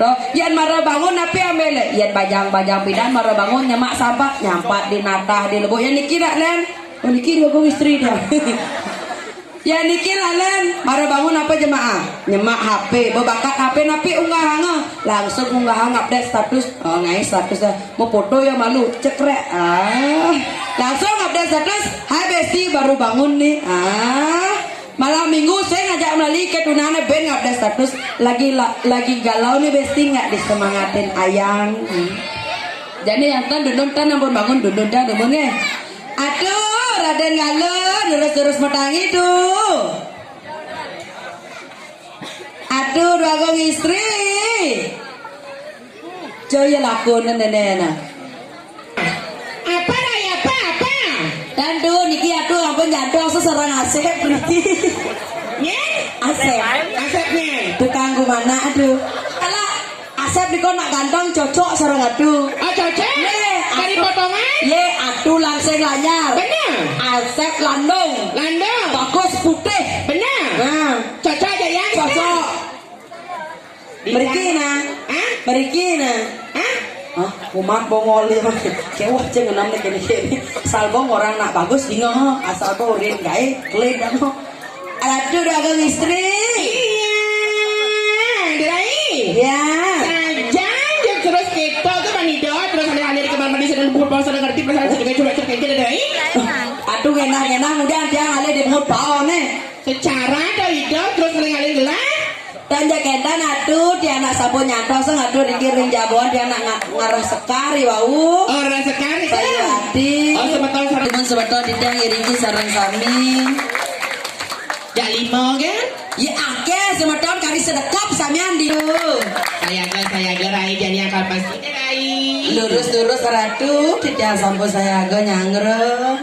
Toh, yan marah bangun napi amele, yan bajang-bajang pidan marah bangun nyemak sabak nyampak di natah di lebo. Yan niki nak len, oh niki dua istri dia. Ya niki len, marah bangun apa jemaah? Nyemak HP, bebakat HP napi unggah hanga, langsung unggah hanga update status. Oh ngai status dah, mau foto ya malu, cekrek. Langsung update status. Hai besti baru bangun nih. Malam minggu saya ngajak melalui ke tunana ben update status lagi galau nih besti nggak disemangatin ayang. Jadi yang dundun ampun bangun dundun dah dundun nih. Aduh Raden Galon terus metangi tuh. Aduh dua istri. Coy lakon nenek. Apa raya apa? Dan tuh niki aduh ampun jatuh seserang asep berarti. Nye? Asepnya. Tukang gimana aduh. Kalau asep dikon nak ganteng cocok sarang aduh. Oh cocok? Dari potongan? Ye aduh langsung lanyar. Benar. Asep landung. Bagus putih. Benar. Nah, Cocok aja ya? cocok. Berikina. Berikina. Umat bongol mah kewah ceng enam nih kene salbong orang nak bagus dingo asal kau urin gae klip dano aduh dagang istri Dirai ya jangan terus kita tuh manido terus ada di kamar mandi sedang buat bangsa ngerti perasaan sebagai coba cek Dirai aduh enak udah dia ngale di mulut bau nih secara daido terus ngalih gelas dan jaketan aduh dia anak sabun nyantos aduh dikirim jabuan dia anak ngarah sekari wau orang sekali saya hati sebetulnya tidak iringi sarang kami ya lima kan ya ake sebetulnya kari sedekap samian di saya gerai jadi akal pasti gerai lurus ratu tidak sampai saya agak nyangre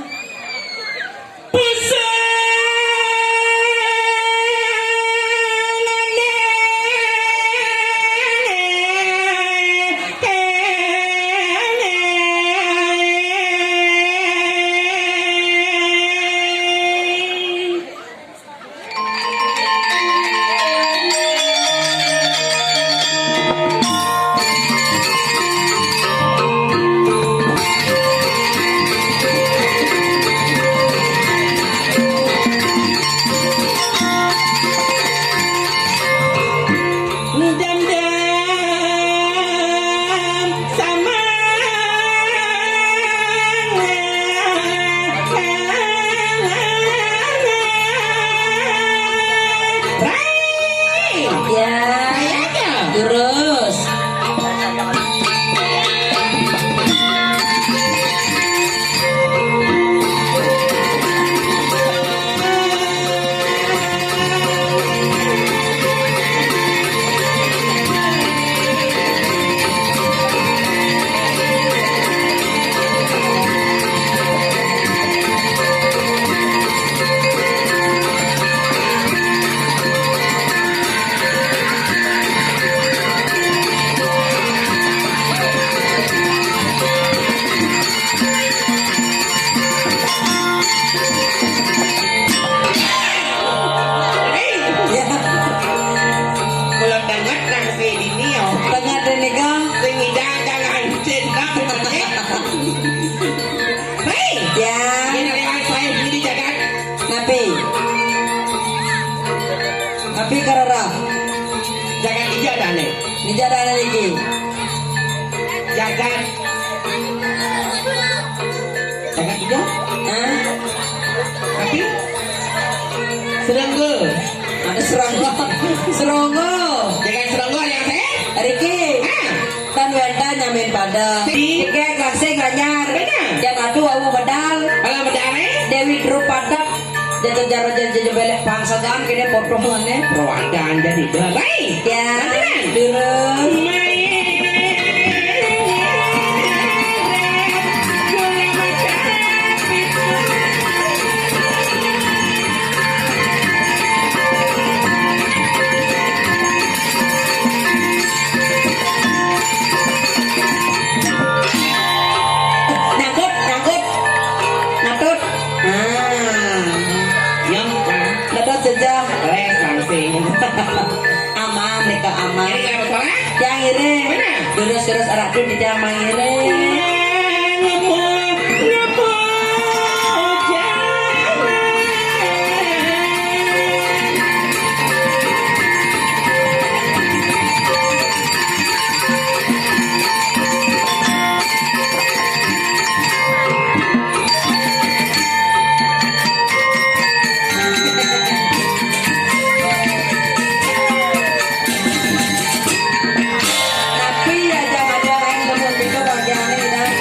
Tapi karena jangan ijadah nih ijadah lagi jangan ijah tapi serangga ada serangga jangan serangga yang saya Riki tan wenda nyamin pada Riki kasih nganyar yang adu awu bedal kalau bedal Dewi Drupadak jajar belek bangsa kan kini potongannya perwakilan jadi baik ya terus yang sejak aman aman mereka aman Yang iring. Mana? Terus arak tu di jam iring. Tapi ya jangan ada yang temu itu bagian ini dah.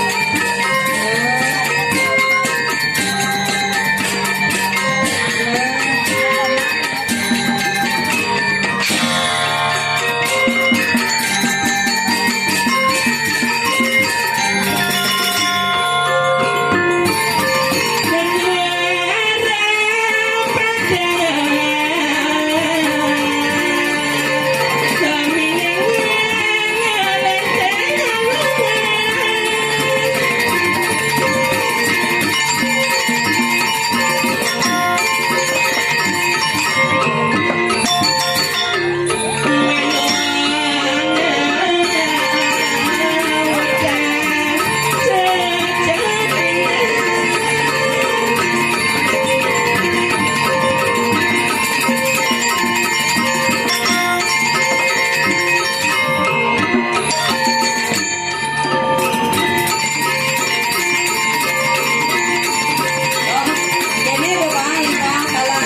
Ini bermain kah kalau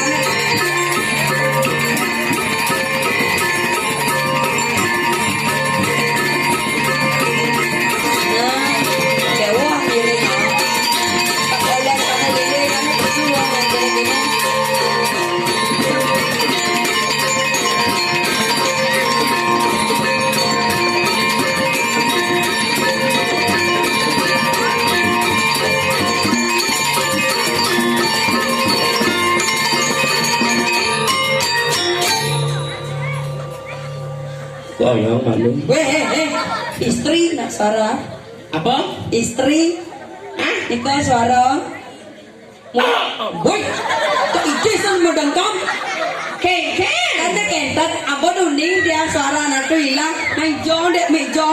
Dewa diri Kalian kamu diri kamu berjuang dan gini-gini. Wow, yang malu. Istri nak suara. Apa? Istri. Hah? Ika suara. Woi, kok ije sama dengkam? Keke. Kata kentat, abang uning dia suara anak tu hilang. Main jong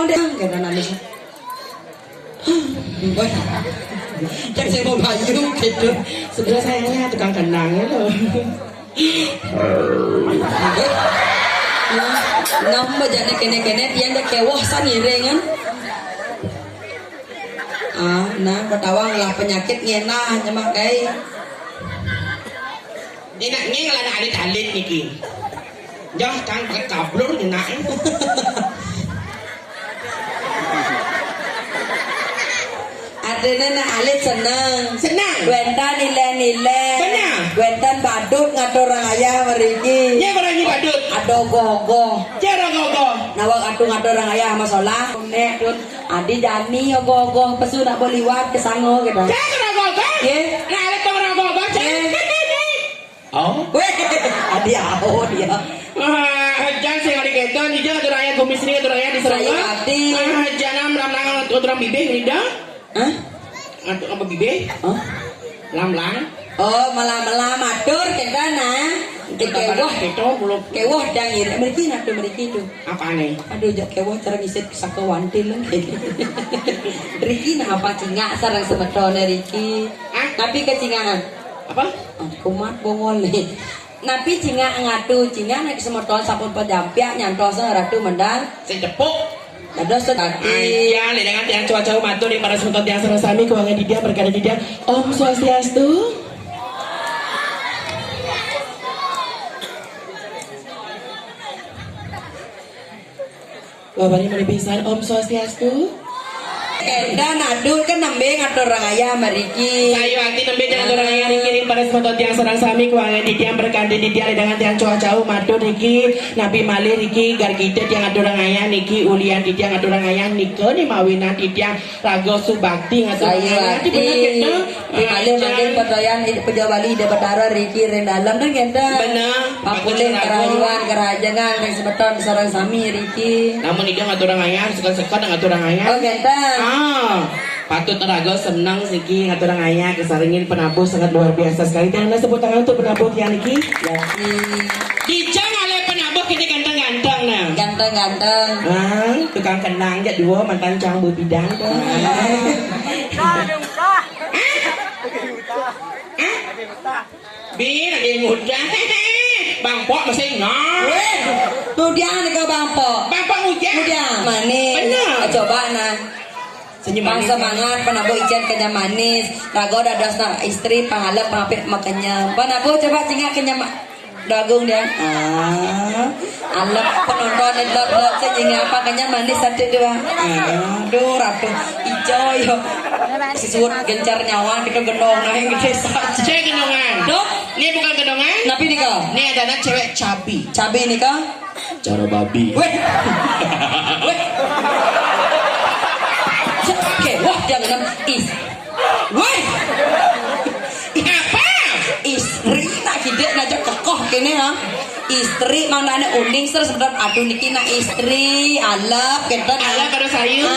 deh. Kena nangis. Woi, cak saya mau bayu gitu. Sebelah sayangnya tukang kenangnya loh. Nama jadi kene yang dah kewah san irengan. Nah bertawang lah penyakit ngena nyemak kai. Enaknya kalau ada alit-alit niki. Jah tang kablur enak. Adena na alit senang. Senang. Wendan nile. Benar. Wendan badut ngatur raya meriki. Nya barang ni badut. Ado gogo. Cara gogo. Nawak atu ngatur raya masalah. Nek tun adi jani gogo pesu nak boliwat ke sango gitu. Cara gogo. Ye. Nah, ada orang gogo. Oh. Weh, adi aho dia. Jangan sih hari kita ni jangan tu raya kumis ni tu raya di Sarawak. Saya hati. Jangan lam-lam orang bibih ni dah. Hah? Atau apa bibih? Oh. Lam-lam. Oh, malam atur kita nah. Kewah itu belum. kewah dangir. Meriki nak tu meriki tu. Apa ni? Aduh, jak kewah cara ngisit saka wantil lang. Riki nah apa cingak sarang semetone Riki. Hah? Tapi kecingaan. Apa? Kumat bongol nih. Napi cingak ngatu cingak naik semeton sapun pejampiak nyantos ratu mendang. Saya tepuk. Dados tadi. Iya, dengan tiang cuaca matur di para suntot tiang sarasami keuangan di dia berkada di dia. Om Swastiastu. Bapak ini melipisan Om Swastiastu. Dan adul kan nembe ngatur raya mariki. Sayu akti nembe jangan orang yang dikirim pada suntot tiang sarasami keuangan di dia berkada di dia dengan tiang cuaca matur Riki Nabi Mali Riki gargite tiang ngatur raya Niki ulian di tiang ngatur raya Niko ni mawinan di tiang rago subakti ngatur Sayu raya. akti. Di malu makin perdoyan pejawali de betara Riki rendalam dan kita. Benar. Pakulin kerayuan kerajangan yang sebeton sarang sami Riki. Namun ini ngatur raya sekat-sekat ngatur raya. Oh kita. Patut terago senang Siki ngatur raya kesaringin penabuh sangat luar biasa sekali. Jangan sebut tangan untuk penabuh yang Niki. Jadi Dijang oleh penabuh kita ganteng-ganteng nah. Ganteng-ganteng. Tukang kenang ya dua mantan cang berbidang tuh. Bi lagi muda. Bang Pok masih ngor. Muda nih kau Bang Pok. Bang Pok muda. Muda. Manis. Benar. Coba nah. Senyum Bang manis. semangat penabo ijen kenyam manis. Rago dadas na istri panghalap pangapit makanya. Penabo coba cingak kenyam dagung dia. Alap penonton lot sejingga apa kenyam manis satu dua. Aduh ratu ijo yo. Sisut gencar nyawa kita gendong nah yang gede saja. Cewek gendongan. Dok, Ini bukan gendongan. napi nih kau? Ini adalah cewek cabi. Cabe nih kau? Cara babi. Weh, weh. Oke, wah dia ngenam is. Weh, Apa? istri nak kidek najak kekoh kene ha. Istri mana ada uning terus sedap aduh niki nak istri alap kita. Alap pada saya.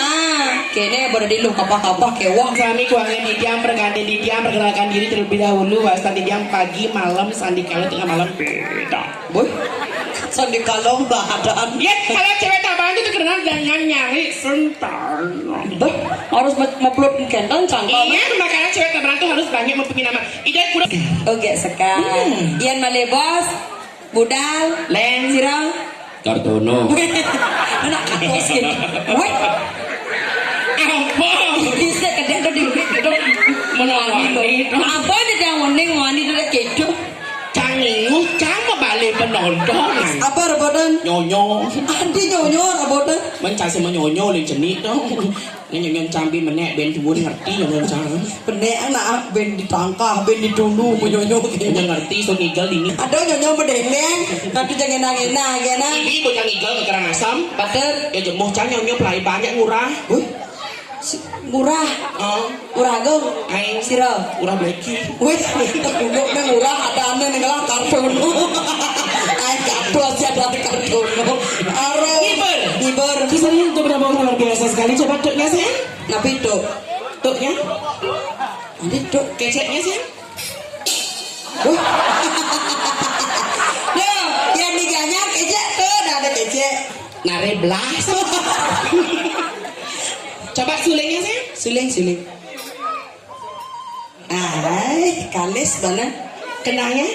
Kene baru dilu kapah-kapah kewah. Kami keuangan Didiam berganti Didiam perkenalkan diri terlebih dahulu. Wasta Didiam pagi malam sandi kalau tengah malam beda. Boy, sandi kalong bahadan. Ya kalau cewek tabahan itu terkenal dengan nyari sentar. Boy, harus mapload kentang cangkang. Iya makanya cewek tabahan itu harus banyak mempunyai nama. Ida kurang. Oke sekali. Ian malebos, budal, Len. sirang. Kartono. Anak katos gitu. Woi, Apa? bisa kadang di menwangi. Apa nih yang mending wani itu kejo? Canggih, kamu balik penonton. Apa rebutan? Nyonyo. Adi nyonyo rebutan. Mencari menyonyo lagi jenik dong. Nyonyo cambi menek ben cemburu ngerti nyonyo cang. Benek anak ben ditangkah, ben ditunggu menyonyo. Nyonyo ngerti so ngigel ini. Ada nyonyo bedengeng, tapi jangan nangin gena. Ini bocah ngigel ke kerang asam. Pater, Ya jemuh cang nyonyo pelai banyak murah. murah, murah go, Aing siro. murah bleki. Wih, tunggu nih murah ada ane nih kalau kartun. Aing kartu aja ada kartun. Aro. Niber. Kisahnya untuk berapa luar biasa sekali. Coba tuknya sih. Napi tuk. Tuknya. Nanti tuk. Keceknya sih. Duh, yang diganya kecek tuh, dah ada kecek. Nare belas. Coba sulingnya sih. Suling. Ay, kalis banget. Kenanya.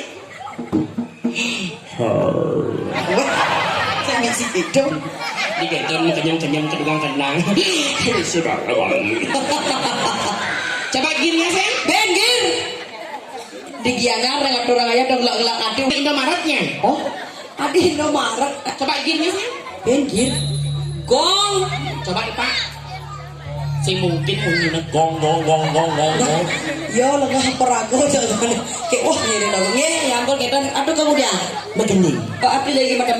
Saya misi itu. Diketon kenyang-kenyang kedungan kenang. Sudah lewat. Coba girnya sih. Benggir. Digiangan rengat orang aja dong gelak-gelak adu. Indomaretnya. Oh, adi Indomaret. Coba girnya sih. Benggir. Gong. Coba Pak. Si mungkin punya gong. Yo lega perago jangan. Kayak wah nyeri dong. Ya ampun kita aduh kamu dia. Megending. Kok api lagi macam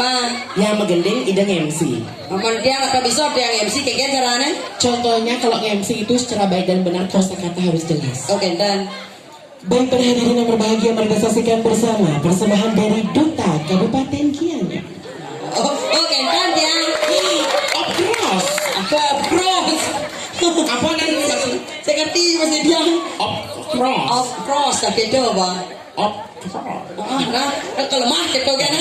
Yang megending idang MC. Aman dia apa bisa dia yang MC kayak caranya? Contohnya kalau MC itu secara baik dan benar kosakata harus jelas. Oke dan Baik para hadirin yang berbahagia, mari kita saksikan bersama persembahan dari Duta Kabupaten Gianyar. oke dan dia. Of course. Apa bros? Apa nanti? Saya ngerti masih dia. Of course. Of course tapi itu apa? Of course. Nah, kelemah gitu kan?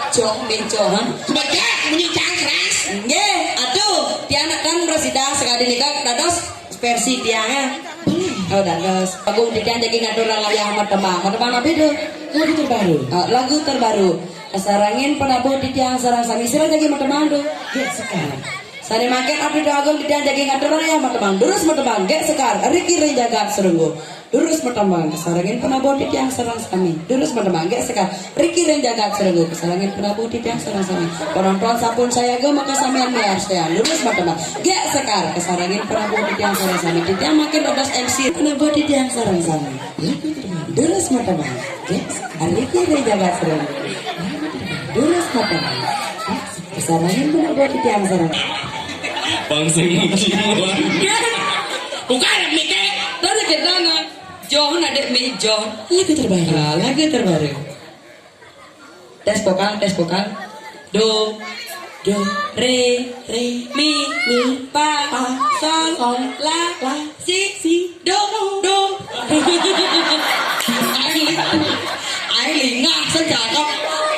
Jong ha? Baca menyincang keras. Nggih, aduh, dia anak kan resida sekali nikah dados versi tiangnya. Oh, dados. Agung di tiang jadi ngatur ayah matembang. Matembang apa itu? Lagu terbaru. Lagu terbaru. Kesarangin penabuh di tiang sarang sami sira jadi matembang tuh. Ya sekarang. Sani makin abdi do agung di tiang jadi ngatur ayah matembang. Durus matembang, gek sekar. Riki jagat serunggu. Durus matembang, kesarangin penabuh di tiang sarang sami. Durus matembang, gek sekar. Riki jagat serunggu. Kesarangin penabuh di tiang sarang sami. Penonton sapun saya go maka samian bayar saya. Durus matembang, gek sekar. Kesarangin penabuh di tiang sarang sami. Di tiang makin dados MC penabuh di tiang sarang sami. Durus matembang, gek sekar. Riki jagat serunggu. Durus matembang. Kesarangin penabuh di tiang sarang. Bangsa muji bukan mikir. Tadi kita nggak John ada mi John. Lagu terbaru. Lagu terbaru. Tes vokal. Do, re, mi, fa, sol, la, si, do. Ai lingah secakap.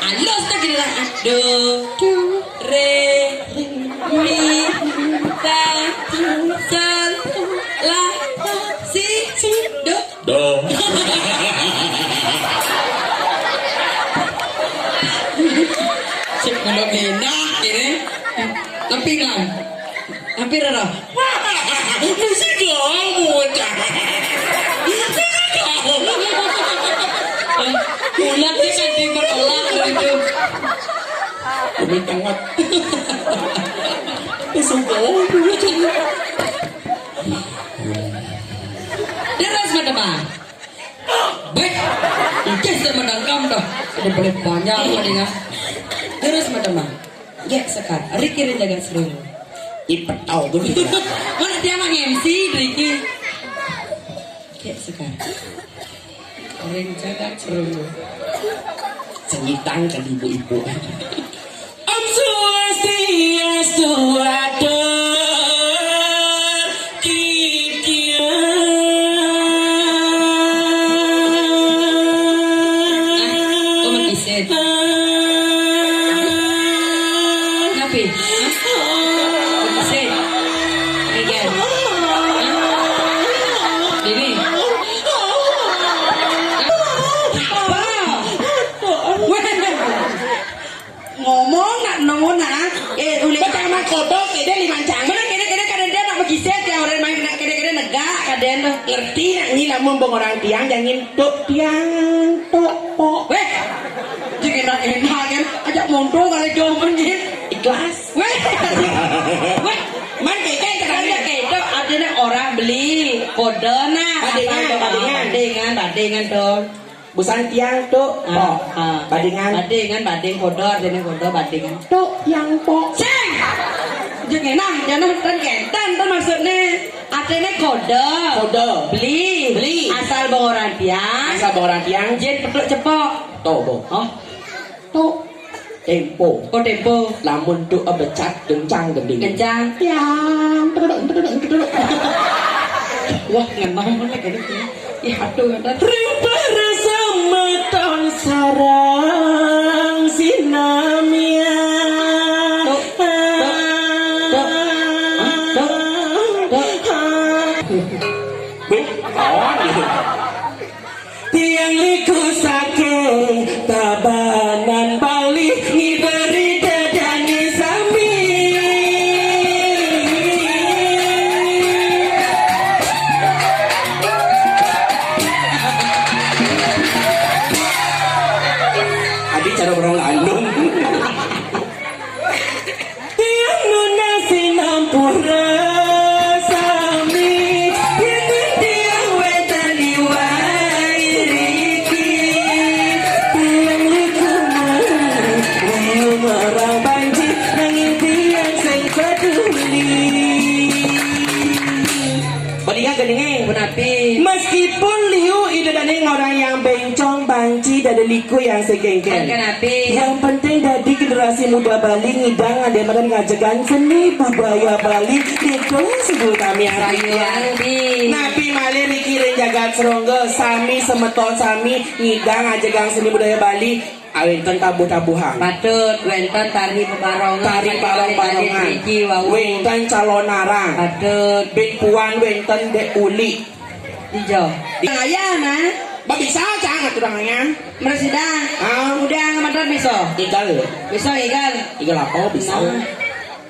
Alus tak kira. Do re mi fa sol la si do. Do. Cik kalau enak ini. Tapi kan. Hampir ada. Mesti kamu cak. Ulat dia kan di berolak itu. Demi tangat. Sudah. Deras madam. Baik. Ini sama dangkam dah. Ada boleh banyak madinga. Deras madam. Ya sekar. Riki jaga seluruh. Ipet tau tuh. Mana dia mang MC Riki. Ya sekar. Orang jaga seluruh. Sengitang kan ibu-ibu. Om Swastiastu ngomong nak nona ulit pertama kodok kede limancang mana kede kadang dia nak berkisah dia orang main kede negak kadang ngerti nak ni lamun bong orang tiang jangan tok tiang tok pok weh jangan enak kan ajak mondo kali jauh pergi ikhlas weh man kede kadang dia kede ada orang beli kode nah badingan dong busan tiang tok pok badingan kodor jadi kodor badingan tok tiang pok sing jangan kan kentan tuh maksudnya artinya kode beli asal bang orang tiang jen petuk cepok tok bo oh tok tempo tempo lamun tu abecat kencang tiang wah ngenang mana kayak gitu ya aduh ngenang Meton sarang sinamia tiang liku sake tabanan bali ngiberi dadani sami cara orang landung tiang nuna sinampura sami tiang wetan iwairiki tiang likuman wayo marang banji nangin tiang sing peduli Badingan geninge Bunapi meskipun liu ide daning orang yang bencong banci dari liku yang segengken Kenapi yang penting dari generasi muda Bali ngidang ada makan ngajagan seni budaya Bali itu sebut kami yang Nabi Mali Riki Renjagat Serongga sami semeton sami ngidang ngajagan seni budaya Bali awenten tabuh-tabuhan patut wenten tari pebarongan wenten calon narang patut bin puan wenten dek uli hijau ayah nah bisa jangan turangnya meresida udah ngamadran bisa igal apa bisa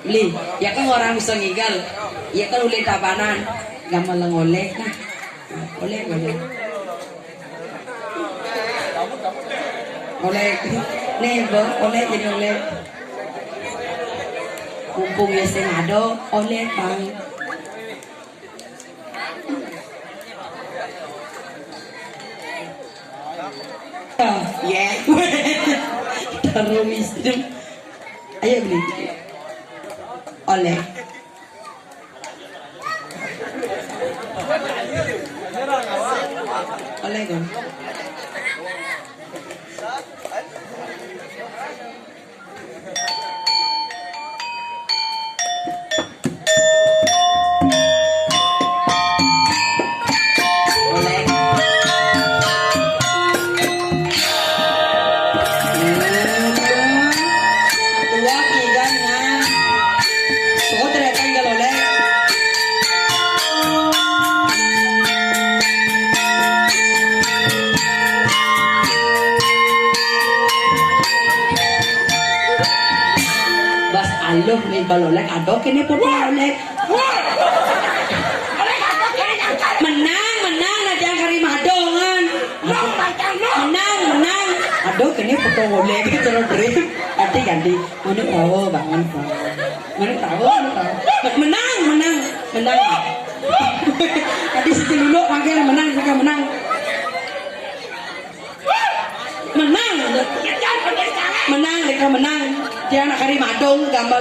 beli ya kan orang bisa ngigal ya kan ulih tabanan gak melengolek nah oleh nih oleh jadi oleh kumpung ya senado oleh bang ya taruh wisdom ayo beli oleh kan Aduh, nih balolek aduh kini pun balolek. Menang nanti yang kari madongan. Menang. Aduh kini foto boleh gitu terus beri. Ganti. Mana tahu bangun tahu. Mana tahu. Menang. Tadi si Lulu panggil menang. Mereka menang. Dia nak kari madong gambar.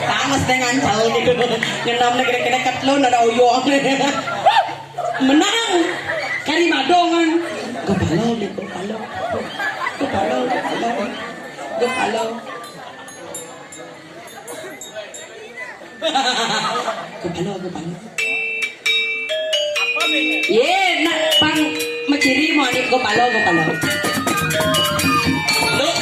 Tamas dengan jauh gitu. Ngenam nak kena katlon ada uyong. Menang. Kari madongan. Kepalau. Ye, nak pang maciri mo adik kepalau. Look.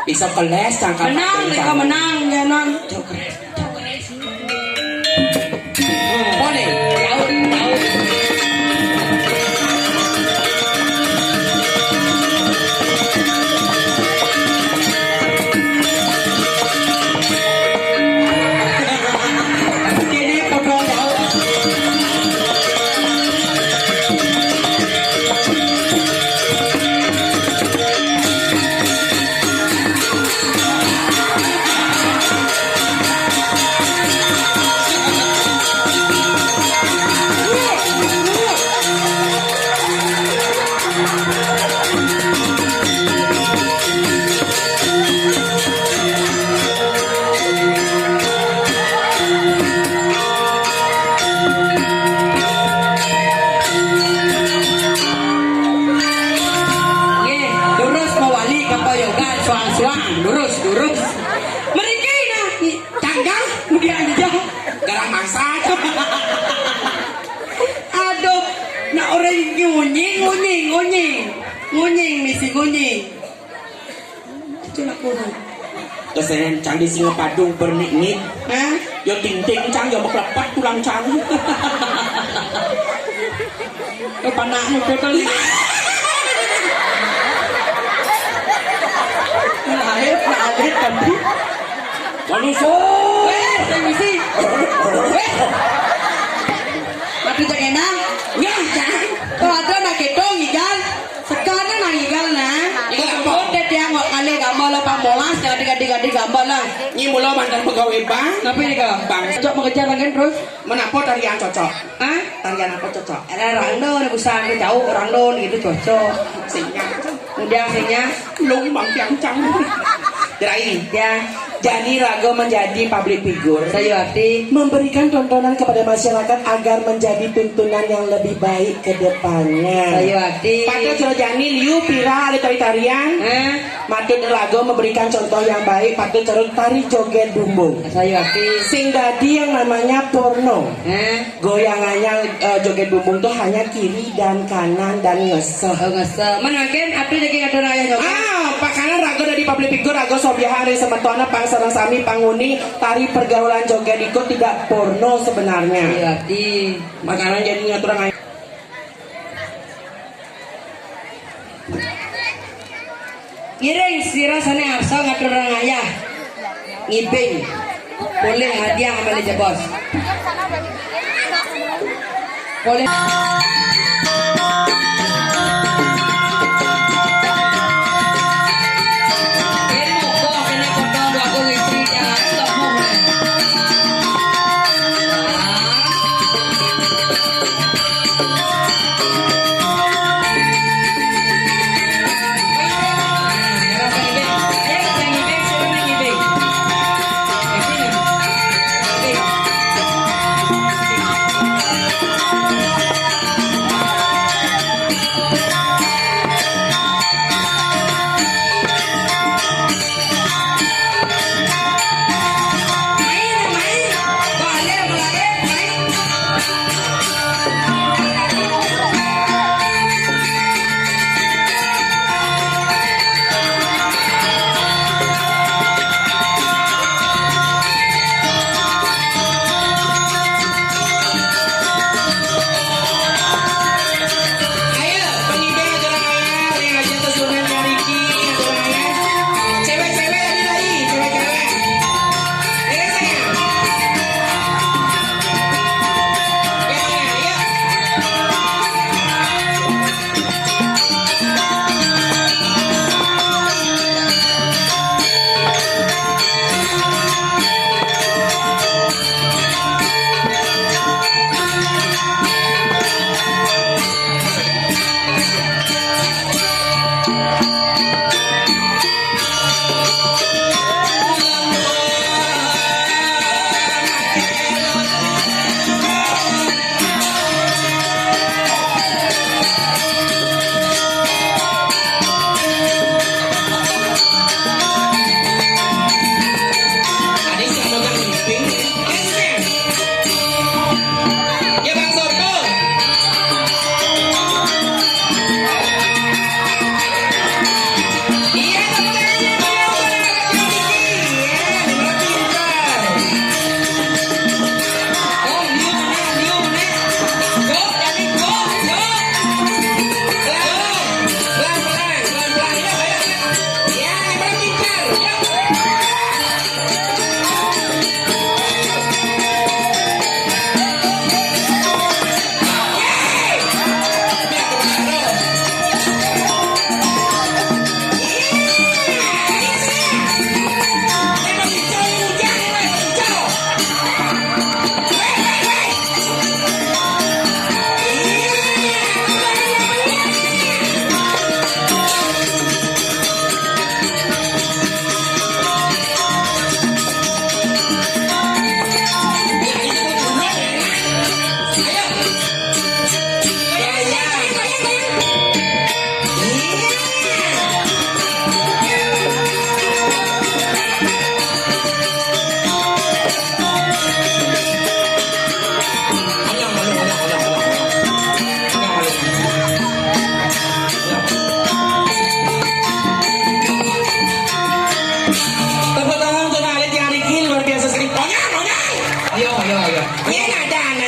Bisa keles cangkang menang ya non jauh keres boleh jauh kini foto jauh lurus mereka ini canggang dia aja garang masak aduh nak orang ngunying misi ngunying itu nak kurang kesen cang di singa padung berniknik yo ting cang yo meklepat tulang cang panak itu kali lahir tadi manusia misi tapi jangan enak ya jangan kalau ada nak ketong ikan sekarang nak ikan nah udah dia nggak kali gambar lah pamolas ganti gambar lah ini mula mantan pegawai bank tapi ini kau bang cocok mengejar lagi terus menapa tarian cocok tarian apa cocok ada rangdon busana jauh rangdon gitu cocok sinya lung bang cang Terakhir ya, jadi Rago menjadi public figure. Saya arti memberikan tontonan kepada masyarakat agar menjadi tuntunan yang lebih baik ke depannya. Saya arti Patut Jani liu pira ali tarian. Matut Rago memberikan contoh yang baik. Patut terus tari joget bumbung. Saya arti sing dadi yang namanya porno. Goyangannya joget bumbung tuh hanya kiri dan kanan dan ngeseh. Mana mungkin apa jadi ada raya Pak karena Rago dari public figure Rago Sobiahari sementara pangsarang sami panguni tari pergaulan joget ikut tidak porno sebenarnya. Berarti makanan jadi ngaturang ngiring sira sana arsa ngaturang ayah ngibing boleh hadiah amali jebos boleh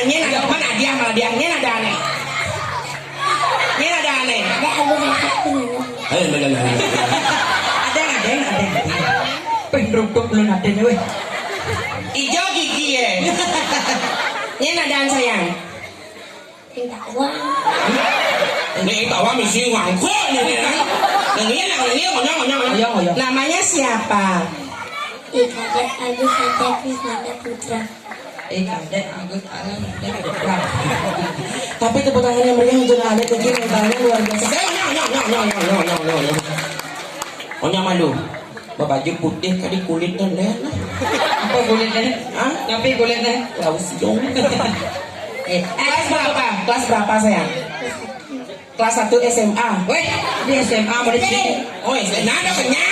nanya ada mana dia malah dia nyen ada aneh. Nyen ada aneh. Ada. Pendruk belum ada nih weh. Ijo gigi ya. Nyen ada sayang. Ini tawa misi ngangkut nih. Ngonyong. Namanya siapa? Kadek Agus Ade Krisnanda Putra. Kadek Agus Ade Putra. Tapi tepuk tangannya meriah untuk Ade Kiki yang tangannya luar biasa. Nyong malu. Baju putih kali kulitnya leh. Apa kulitnya? Hah? Tapi kulitnya Laus siung. Kelas berapa? Kelas berapa sayang? Kelas 1 SMA. Weh, di SMA mau di sini. Oh, SMA ada banyak.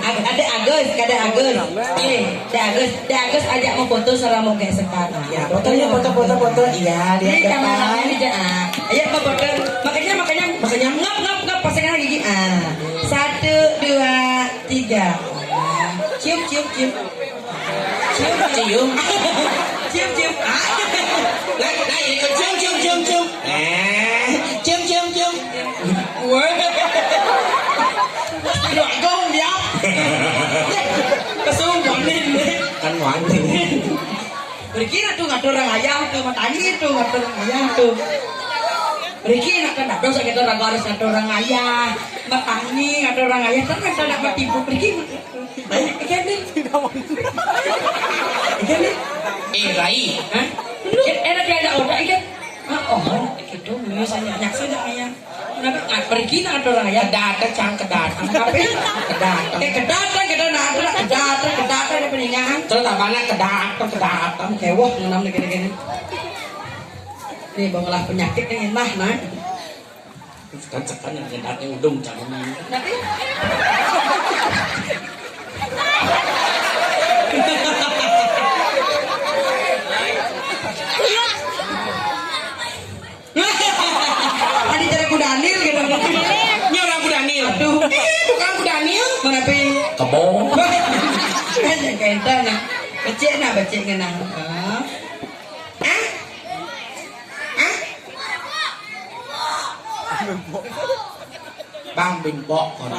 Ada Agus. Ada Agus ajak mau foto selama kayak sekarang. Ya, fotonya foto. Iya, lihat Ini kamera depan. ini jangan. Ayo mau foto. Makanya ngap pasangan gigi. 1, 2, 3. Cium. Cium. Cium. Wah. Đoạn con dia. Kesumbang nih. Kan wangi. Berkira tuh nggak ada orang ayam tuh, matanya itu nggak ada orang ayam tuh. Berkira kan ada dosa kita orang harus ada orang ayam, matanya nggak ada orang ayam, tapi kalau nggak mati bu berkira. Ikan nih. Rai. Hah? Enak dia ada otak ikan. Oh, gitu. Misalnya nyaksiin ayam. Kenapa nggak pergi nggak ada orang ayam? Kedatang. Tapi kedatang kita nak kedatang ada peningan. Terus apanya kedatang. Kewah ngenam nih gini. Nih bangalah penyakit yang enak nah. Sekan yang kedatang udung jangan. Nanti. Tadi cara kudanil gitu. Nyora aku Daniel. Aduh. Bukan aku Daniel. Mana pi? Kebo. Kan yang kenta nah. Becek ngenang. Bang bin bok kon.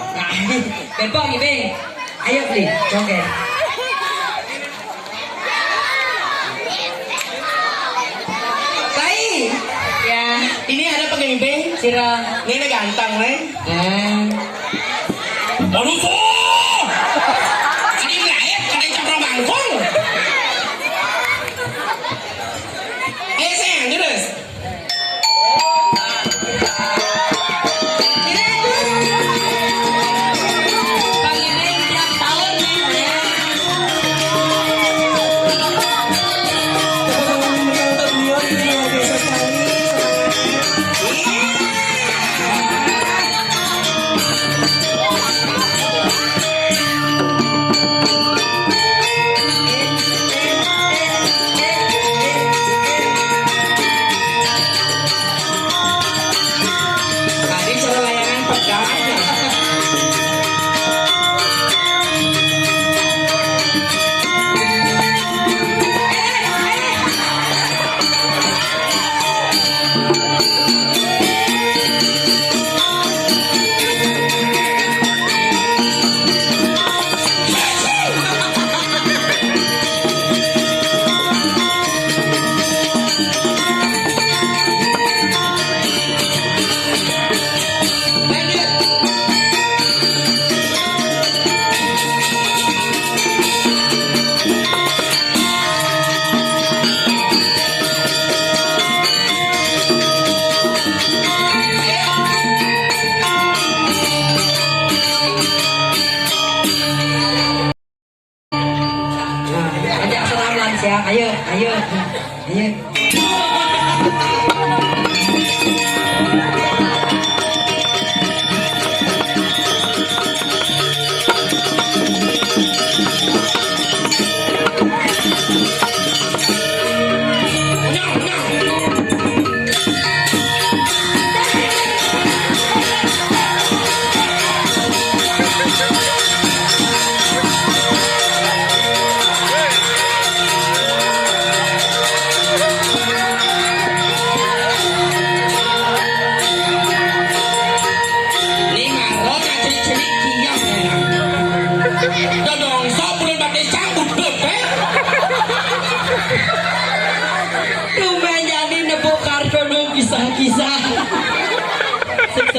Bempok ni beng. Ayo beli. Joget. Kai. Ya. Ini ada pengimbing. Sira. Ini ganteng nih. Aduh kok. Ini layak kada cakra bangkong. Sayang terus.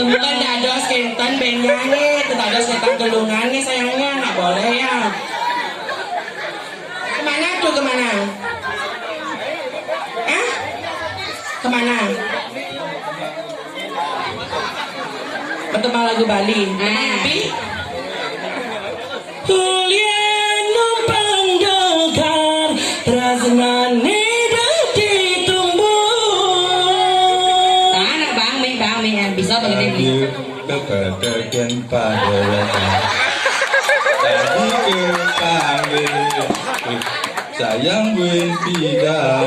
semua. Kan dados kenten benyanyi, dados kenten gelungan nih sayangnya nggak boleh ya. Kemana tuh kemana? Kemana? Bertemu lagu Bali. Tapi Hulian numpang dokar Rasmane dadi tumbuh. Anak bang mi yang bisa begini. Kepercayaan pada tadi kepanggil sayang tidak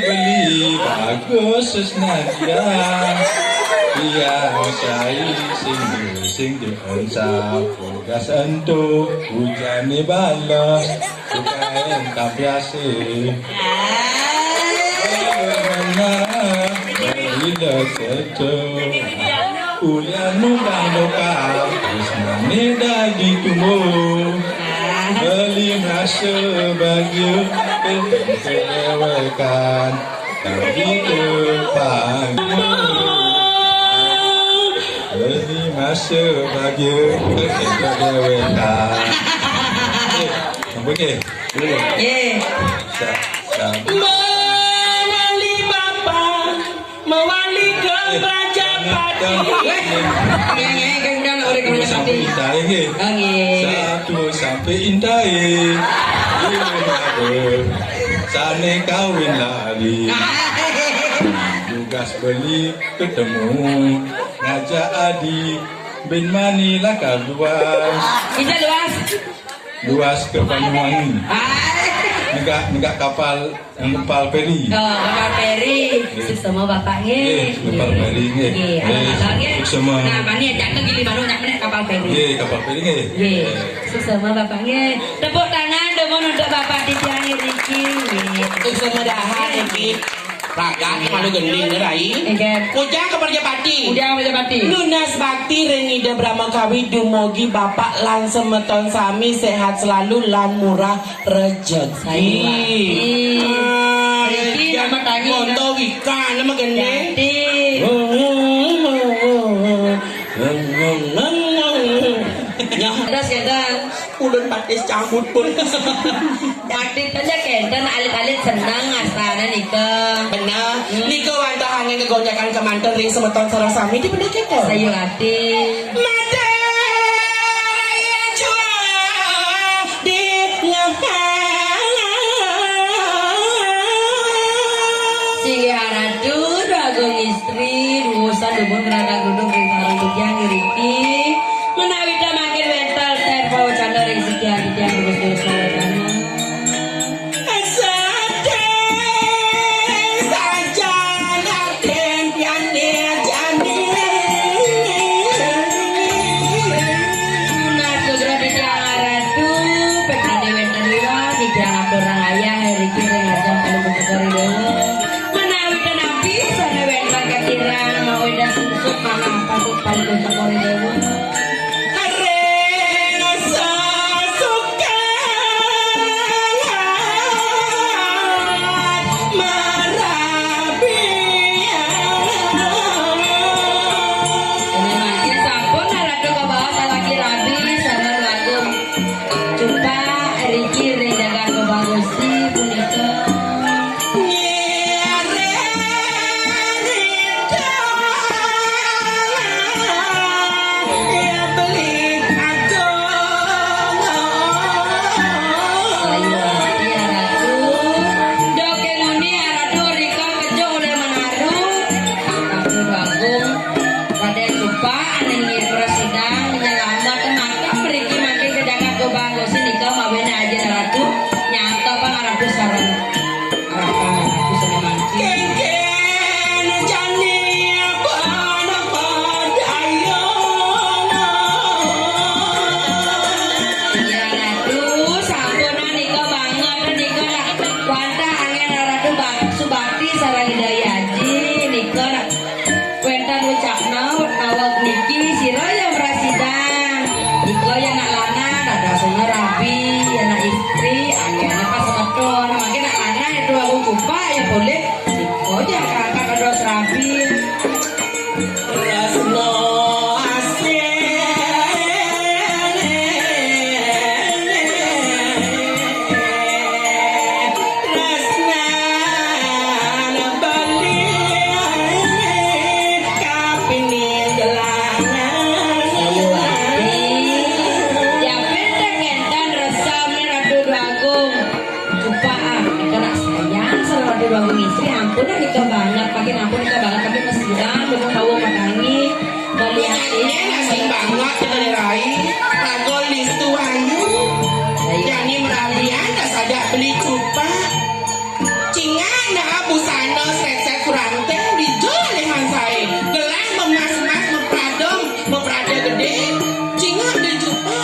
beli bagus senajan yang saya sing sapu gas entuk hujan balas bukan kabiase bila seto ulian numpang lokal Krisnane dadi tumbuh beli rasa bahagia kedewekan dadi depan beli masa bahagia kedewekan Okey. Ye. Mewali Bapa, mewali ke Raja Pati. Sampai intai ke? Satu sampai intai. Sana kawin lagi. Tugas beli ketemu ngajak adik bin Manila ke luas. Kita Luas ke Banyuwangi. Negak kapal feri. Kapal feri. Semua bapaknya. Kapal feri nge. Semua. Nah, bani ajak ke gili baru nak menek kapal feri. Kapal feri nge. Semua bapaknya. Tepuk tangan dong untuk bapak Titiani Riki. Semua dahan Riki. Raga malu gending nerai. Ujang ke Perjapati. Lunas bakti rengida Brahma Kawi dumugi bapak lan semeton sami sehat selalu lan murah rezeki. Riki nama tangi. Monto wika nama gending. Terus kenten Ulun batis cabut pun. Aktif aja kenten alit-alit senang astana nikah. Bener. Niko wantah angin kegonjakan kemanten ring semeton sarang sami di bener keko. Sayu hati. Mata yang jual di Sigi haratu dagung istri ruusan dubun kerana gunung ring sarang tukian Riki. Menawi ta makin mental terpa canda ring sekian tiang terus sarana. Menawi dan nabi sana wendang kakirang mau wendang susuk suami istri ampun dah nikah banget makin ampun nikah banget tapi masih sedang belum tahu makangi balian Ini nasi banget kita dirai. Ragol listu ayu. Yani merabian tak saja beli cupa. Cingan dah busana set-set kurante dijual dengan saya. Gelang memas-mas memprada gede. Cingan di cupa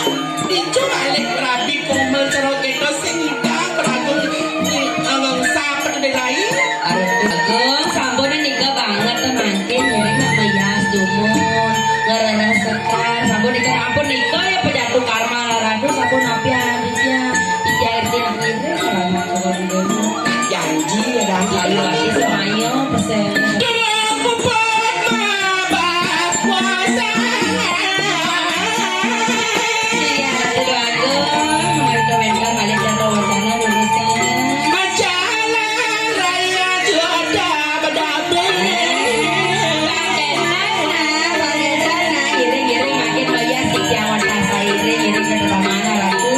dijual oleh rabi kumel cerok itu sehingga beragul di abang sahabat dirai. Agung sampun nikah banget temantin nyeri nak mayas dumun ngarana sekar sampun nikah ampun nikah ya pejatuh karma radu sampun api aditya RT nak ngidre ngarana kurang demo Janji ya dah lalu lagi semayo pesen iya aduh agung mereka bentar balik jatuh wacana lulusan giring-giring makin bayar si kiawan kasa giring-giring ke dalam mana laku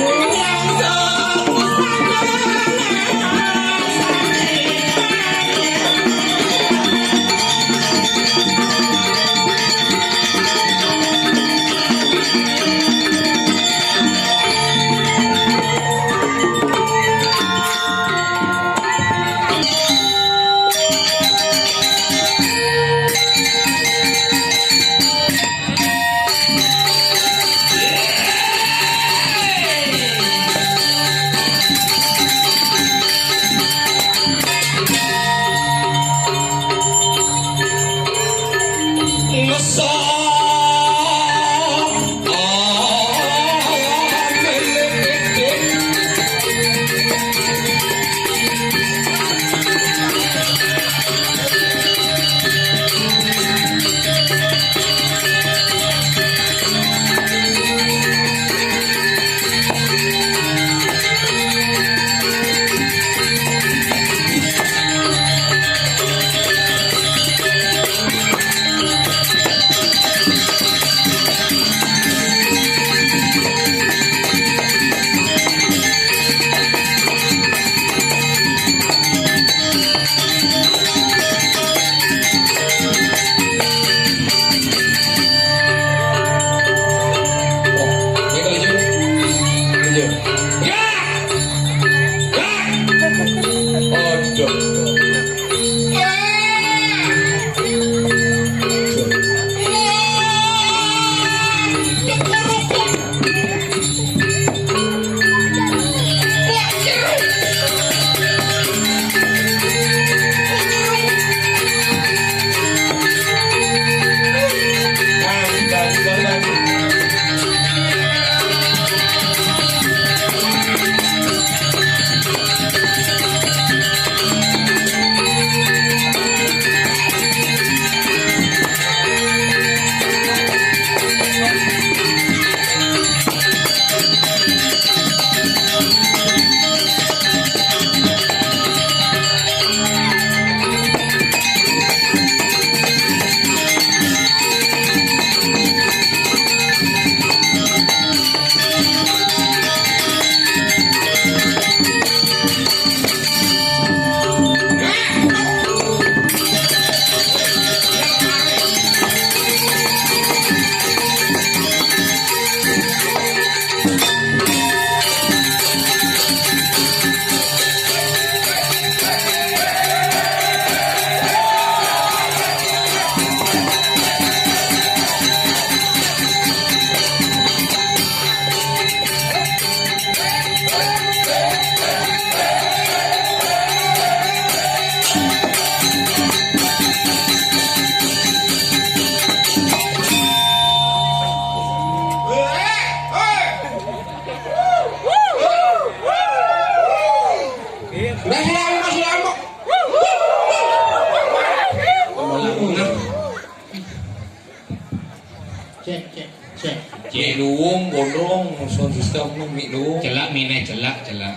Cik luung, bolong, sound system nu mik luung. Celak mine celak celak.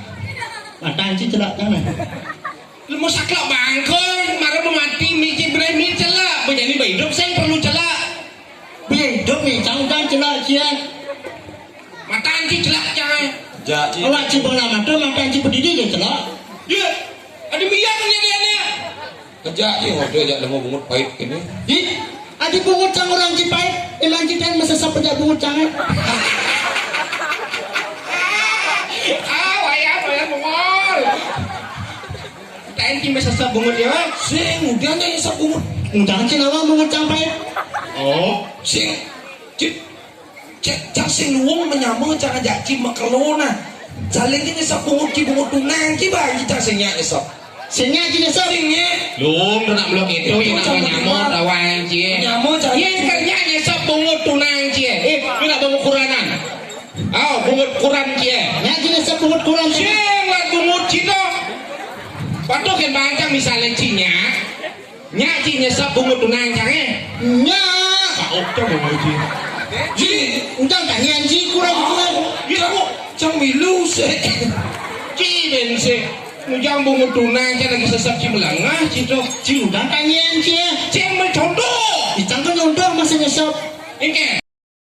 Matang ci celak kan. Lu mau saklak bangkon, marah mau mati micin berani celak. Menjadi hidup saya perlu celak. Biar hidup ni cangkan celak cian. Matang ci celak jangan. Jadi Kalau ci bola mata matang ci pedidi je celak. Ya, ada biar menjadi aneh. Kerja je ngode aja mau bungut pahit ini. Ih, adi bungut cang orang Cipait, ilang Cipait masa sa pejak bungut cang. Wayang bungol. Kain ki masa bungut ya, Bang. Sing udah nya isap bungut. Udang cinawa bungut cang pait. Oh, Sing cek sing luwung menyambung cara jaki makelona. Jaling ki isap bungut tunang ki bagi cak sing nya isap. Senya aja sab. Singnya lum nak blok itu yang namanya nyamuk rawang cie. nyamuk cak. Yang kerja nyesap bungut tunang cie. Ini nak bungut Quranan. Oh, bungut Quran cie. Nya aja sab bungut kurang. Cing lah bungut cino. Patok yang bangkang misalnya cinya. Nyak ci nyesap bungut tunang cange. Nya. Kau tuh bungut cie. Ji, udang tangian ji kurang. Ya aku Cang milu sih. ci ben se. Nujang bungut tunang cange lagi sesap ci melangah cito. Ji udang tangian ji. Cing mencontoh. Dicangkan nyondong masih nyesap. Ingke.